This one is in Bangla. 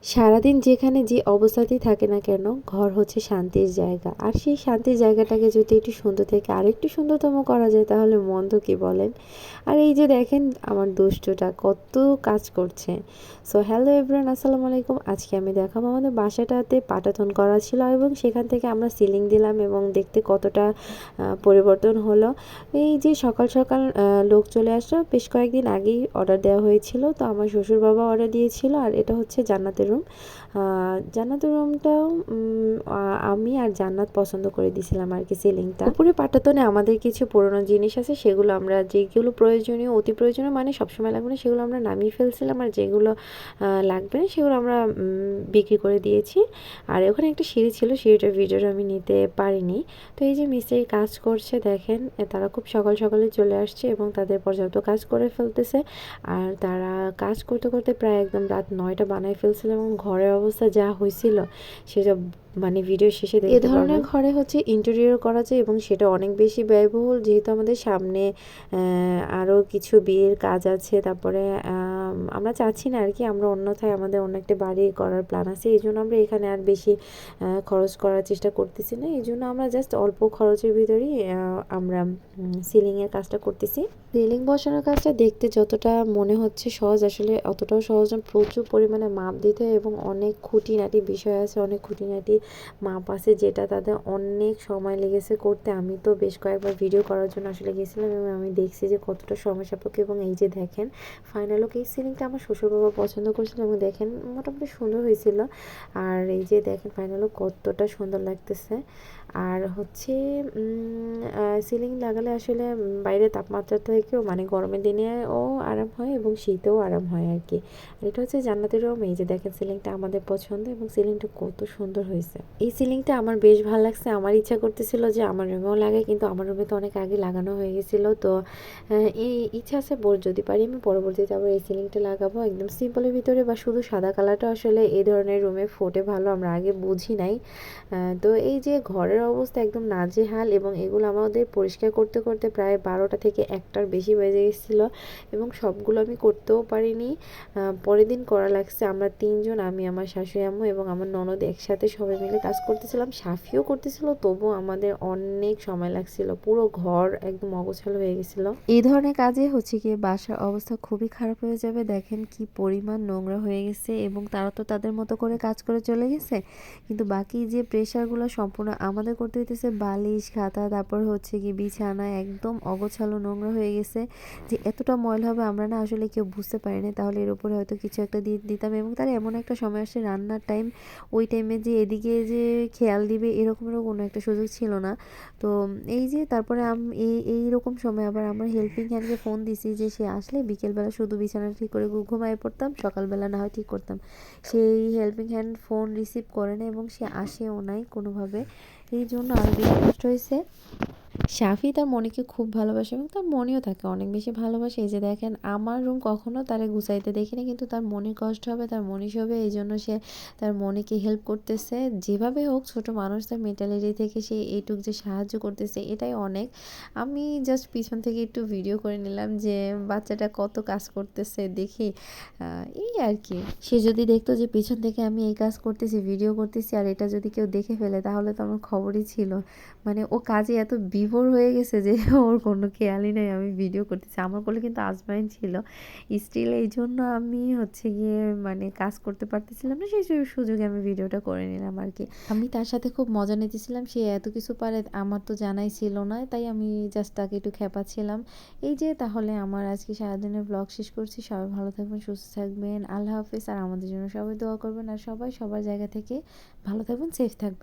সারাদিন যেখানে যে অবস্থাতেই থাকে না কেন, ঘর হচ্ছে শান্তির জায়গা। আর সেই শান্তির জায়গাটাকে যদি একটু সুন্দর থেকে আরেকটু সুন্দরতম করা যায় তাহলে মন্দ কি বলেন? আর এই যে দেখেন আমার দুষ্টুটা কত কাজ করছে। সো হ্যালো এভরিওয়ান, আসসালামু আলাইকুম। আজকে আমি দেখাবো আমাদের বাসাটাতে পাটাতন করা ছিল এবং সেখান থেকে আমরা সিলিং দিলাম এবং দেখতে কতটা পরিবর্তন হলো। এই যে সকাল সকাল লোক চলে আসলো, বেশ কয়েকদিন আগেই অর্ডার দেওয়া হয়েছিল। তো আমার শ্বশুর বাবা অর্ডার দিয়েছিল। আর এটা হচ্ছে জান্নাতের রুম। জান্নাতের রুমটাও আমি আর জান্নাত পছন্দ করে দিয়েছিলাম আর কি সিলিংটা। উপরে পাটাতনে আমাদের কিছু পুরোনো জিনিস আছে, সেগুলো আমরা যেগুলো প্রয়োজনীয় অতি প্রয়োজনীয় মানে সবসময় লাগবে না সেগুলো আমরা নামিয়ে ফেলছিলাম, আর যেগুলো লাগবে না সেগুলো আমরা বিক্রি করে দিয়েছি। আর ওখানে একটা সিঁড়ি ছিল, সিঁড়িটার ভিডিওটা আমি নিতে পারিনি। তো এই যে মিস্ত্রি কাজ করছে দেখেন, তারা খুব সকাল সকালে চলে আসছে এবং তাদের পর্যাপ্ত কাজ করে ফেলতেছে। আর তারা কাজ করতে করতে প্রায় একদম রাত 9টা বানায় ফেলছিল এবং ঘরের অবস্থা যা হয়েছিল সেটা মানে ভিডিও শেষে দেখতে পারবেন। এ ধরনের ঘরে হচ্ছে ইন্টেরিয়র করা যায় এবং সেটা অনেক বেশি ব্যয়বহুল, যেহেতু আমাদের সামনে আরও কিছু বিয়ের কাজ আছে। তারপরে আমরা চাচ্ছি না আর কি, আমরা অন্যথায় আমাদের অন্য একটা বাড়ি করার প্ল্যান আছে, এই জন্য আমরা এখানে আর বেশি খরচ করার চেষ্টা করতেছি না। এই জন্য আমরা জাস্ট অল্প খরচের ভিতরেই আমরা সিলিংয়ের কাজটা করতেছি। সিলিং বসানোর কাজটা দেখতে যতটা মনে হচ্ছে সহজ, আসলে অতটাও সহজ না। প্রচুর পরিমাণে মাপ দিতে হয় এবং অনেক খুঁটিনাটি বিষয় আছে, অনেক খুঁটিনাটি মাপ আছে, যেটা তাদের অনেক সময় লেগেছে করতে। আমি তো বেশ কয়েকবার ভিডিও করার জন্য আসলে গেছিলাম এবং আমি দেখছি যে কতটা সময় সাপেক্ষ। এবং এই যে দেখেন ফাইনাল এই সিলিংটা আমার শ্বশুর বাবা পছন্দ করেছিল এবং দেখেন মোটামুটি সুন্দর হয়েছিল। আর এই যে দেখেন ফাইনালও কতটা সুন্দর লাগতেছে। আর হচ্ছে সিলিং লাগালে আসলে বাইরে তাপমাত্রা থেকেও মানে গরমের দিনেও আরাম হয় এবং শীতেও আরাম হয় আর কি। আর এটা হচ্ছে জান্নাতের রুম। এই যে দেখেন সিলিংটা আমাদের পছন্দ এবং সিলিংটা কত সুন্দর হয়েছে। এই সিলিংটা আমার বেশ ভালো লাগছে। আমার ইচ্ছা করতেছিল যে আমার রুমেও লাগাই, কিন্তু আমার রুমে তো অনেক আগে লাগানো হয়ে গেছিল। তো এই ইচ্ছা আছে যদি পারি আমি পরবর্তীতে আবার এই সিলিংটা লাগাবো একদম সিম্পলের ভিতরে, বা শুধু সাদা কালারটা আসলে এই ধরনের রুমে ফোটে ভালো, আমরা আগে বুঝি নাই। তো এই যে ঘরের অবস্থা একদম নাজেহাল এবং এগুলো আমাদের পরিষ্কার করতে করতে প্রায় 12টা থেকে 1টার বেশি বেজে গেছিলো এবং সবগুলো আমি করতেও পারিনি। পরের দিন করা লাগছে। আমরা 3জন, আমি, আমার শাশুড়ি আম্মু এবং আমার ননদ একসাথে সবাই মিলে কাজ করতেছিলাম। সাফিও করতেছিল, তবুও আমাদের অনেক সময় লাগছিল। পুরো ঘর একদম অগোছালো হয়ে গেছিল। এই ধরনের কাজে হচ্ছে গিয়ে বাসার অবস্থা খুবই খারাপ হয়ে যাবে। দেখেন কি পরিমাণ নোংরা হয়ে গেছে এবং তারা তো তাদের মতো করে কাজ করে চলে গেছে, কিন্তু বাকি যে প্রেশারগুলো সম্পূর্ণ আমাদের করতে হইতেছে। বালিশ খাতা, তারপর হচ্ছে কি বিছানা একদম অগোছালো নোংরা হয়ে গেছে। যে এতটা ময়লা হবে আমরা না আসলে কেউ বুঝতে পারি না, তাহলে এর উপরে হয়তো কিছু একটা দিয়ে দিতাম। এবং তার এমন একটা সময় আসছে রান্নার টাইম, ওই টাইমে যে এদিকে যে খেয়াল দিবে এরকমেরও কোনো একটা সুযোগ ছিল না। তো এই যে তারপরে এইরকম সময় আবার আমার হেল্পিং হ্যান্ডকে ফোন দিছি যে সে আসলে বিকেলবেলা শুধু বিছানা ঠিক করে ঘুমায় পড়তাম, সকালবেলা না হয় ঠিক করতাম। সেই হেল্পিং হ্যান্ড ফোন রিসিভ করে না এবং সে আসেও নাই কোনোভাবে, এই জন্য আরও বেশি কষ্ট হয়েছে। সাফি তার মনিকে খুব ভালোবাসে এবং তার মনিও তাকে অনেক বেশি ভালোবাসে। এই যে দেখেন আমার রুম কখনো তারে গুছাইতে দেখিনি, কিন্তু তার মনির কষ্ট হবে, তার মনীষ হবে, এই জন্য সে তার মনিকে হেল্প করতেছে যেভাবে হোক। ছোট মানুষ, তার মেন্টালিটি থেকে সে এইটুক যে সাহায্য করতেছে এটাই অনেক। আমি জাস্ট পিছন থেকে একটু ভিডিও করে নিলাম যে বাচ্চাটা কত কাজ করতেছে দেখি, এই আর কি। সে যদি দেখতো যে পিছন থেকে আমি এই কাজ করতেছি, ভিডিও করতেছি, আর এটা যদি কেউ দেখে ফেলে তাহলে তো আমার খবরই ছিল। মানে ও কাজে এত বিভোর হয়ে গেছে যে ওর কোনো খেয়ালই নেই আমি ভিডিও করতেছি। আমার কোলে কিন্তু আজমাইন ছিল স্টিল, এই জন্য আমি হচ্ছে গিয়ে মানে কাজ করতে পারতেছিলাম না, সেই সুযোগে আমি ভিডিওটা করে নিলাম আর কি। আমি তার সাথে খুব মজা নিতেছিলাম, সে এত কিছু পারে আমার তো জানাই ছিল না, তাই আমি জাস্ট তাকে একটু খেপাচ্ছিলাম। এই যে তাহলে আমার আজকে সারাদিনের ব্লগ শেষ করছি। সবাই ভালো থাকবেন, সুস্থ থাকবেন, আল্লাহ হাফিজ। আর আমাদের জন্য সবাই দোয়া করবেন, আর সবাই সবার জায়গা থেকে ভালো থাকবেন, সেফ থাকবেন।